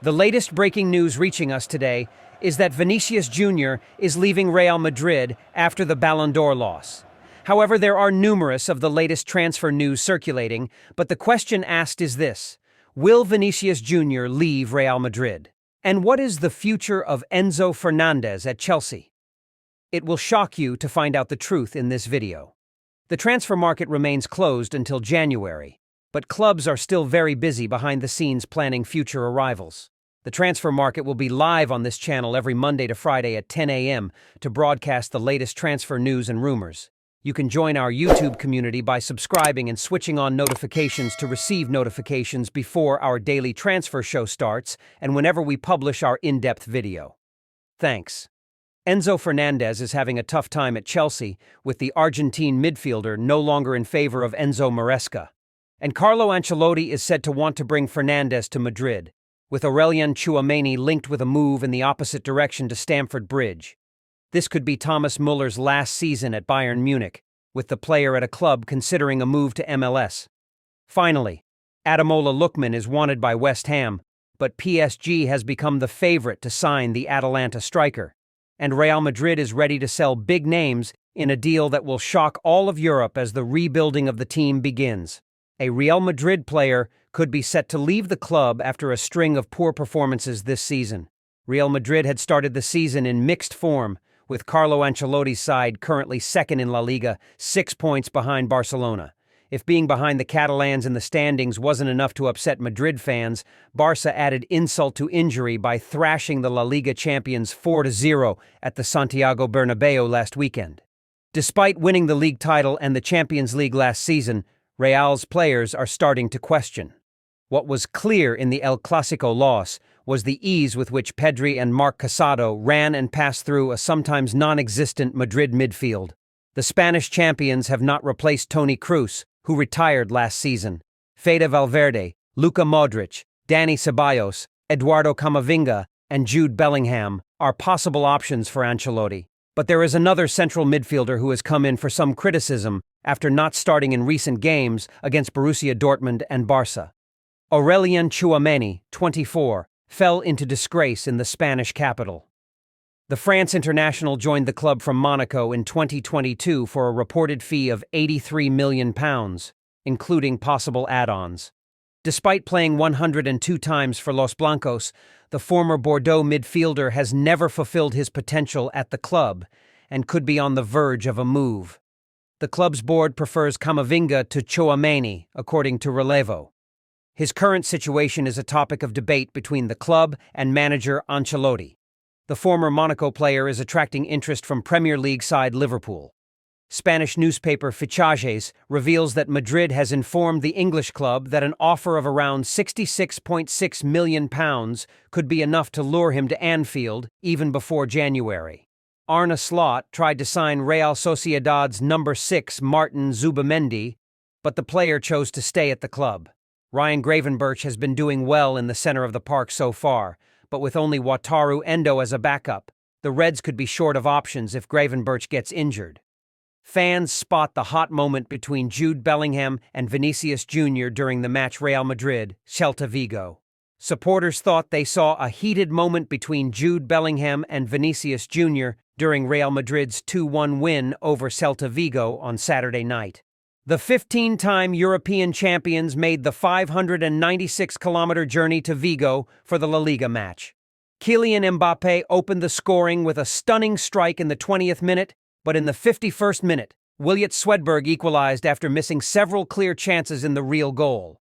The latest breaking news reaching us today is that Vinicius Jr. is leaving Real Madrid after the Ballon d'Or loss. However, there are numerous of the latest transfer news circulating, but the question asked is this: will Vinicius Jr. leave Real Madrid? And what is the future of Enzo Fernandez at Chelsea? It will shock you to find out the truth in this video. The transfer market remains closed until January, but clubs are still very busy behind the scenes planning future arrivals. The transfer market will be live on this channel every Monday to Friday at 10 a.m. to broadcast the latest transfer news and rumors. You can join our YouTube community by subscribing and switching on notifications to receive notifications before our daily transfer show starts and whenever we publish our in-depth video. Thanks. Enzo Fernandez is having a tough time at Chelsea, with the Argentine midfielder no longer in favor of Enzo Maresca. And Carlo Ancelotti is said to want to bring Fernandez to Madrid, with Aurelien Tchouameni linked with a move in the opposite direction to Stamford Bridge. This could be Thomas Muller's last season at Bayern Munich, with the player at a club considering a move to MLS. Finally, Ademola Lookman is wanted by West Ham, but PSG has become the favorite to sign the Atalanta striker. And Real Madrid is ready to sell big names in a deal that will shock all of Europe as the rebuilding of the team begins. A Real Madrid player could be set to leave the club after a string of poor performances this season. Real Madrid had started the season in mixed form, with Carlo Ancelotti's side currently second in Laliga, 6 points behind Barcelona. If being behind the Catalans in the standings wasn't enough to upset Madrid fans, Barca added insult to injury by thrashing the La Liga champions 4-0 at the Santiago Bernabeu last weekend. Despite winning the league title and the Champions League last season, Real's players are starting to question. What was clear in the El Clásico loss was the ease with which Pedri and Marc Casado ran and passed through a sometimes non-existent Madrid midfield. The Spanish champions have not replaced Toni Kroos, who retired last season. Fede Valverde, Luka Modric, Dani Ceballos, Eduardo Camavinga, and Jude Bellingham are possible options for Ancelotti. But there is another central midfielder who has come in for some criticism after not starting in recent games against Borussia Dortmund and Barca. Aurelien Tchouameni, 24, fell into disgrace in the Spanish capital. The France international joined the club from Monaco in 2022 for a reported fee of £83 million, including possible add-ons. Despite playing 102 times for Los Blancos, the former Bordeaux midfielder has never fulfilled his potential at the club and could be on the verge of a move. The club's board prefers Camavinga to Tchouameni, according to Relevo. His current situation is a topic of debate between the club and manager Ancelotti. The former Monaco player is attracting interest from Premier League side Liverpool. Spanish newspaper Fichajes reveals that Madrid has informed the English club that an offer of around £66.6 million could be enough to lure him to Anfield even before January. Arne Slot tried to sign Real Sociedad's number 6 Martin Zubimendi, but the player chose to stay at the club. Ryan Gravenberch has been doing well in the center of the park so far, but with only Wataru Endo as a backup, the Reds could be short of options if Gravenberch gets injured. Fans spot the hot moment between Jude Bellingham and Vinicius Jr. during the match Real Madrid-Celta Vigo. Supporters thought they saw a heated moment between Jude Bellingham and Vinicius Jr. during Real Madrid's 2-1 win over Celta Vigo on Saturday night. The 15-time European champions made the 596-kilometer journey to Vigo for the La Liga match. Kylian Mbappé opened the scoring with a stunning strike in the 20th minute, but in the 51st minute, Williot Swedberg equalized after missing several clear chances in the real goal.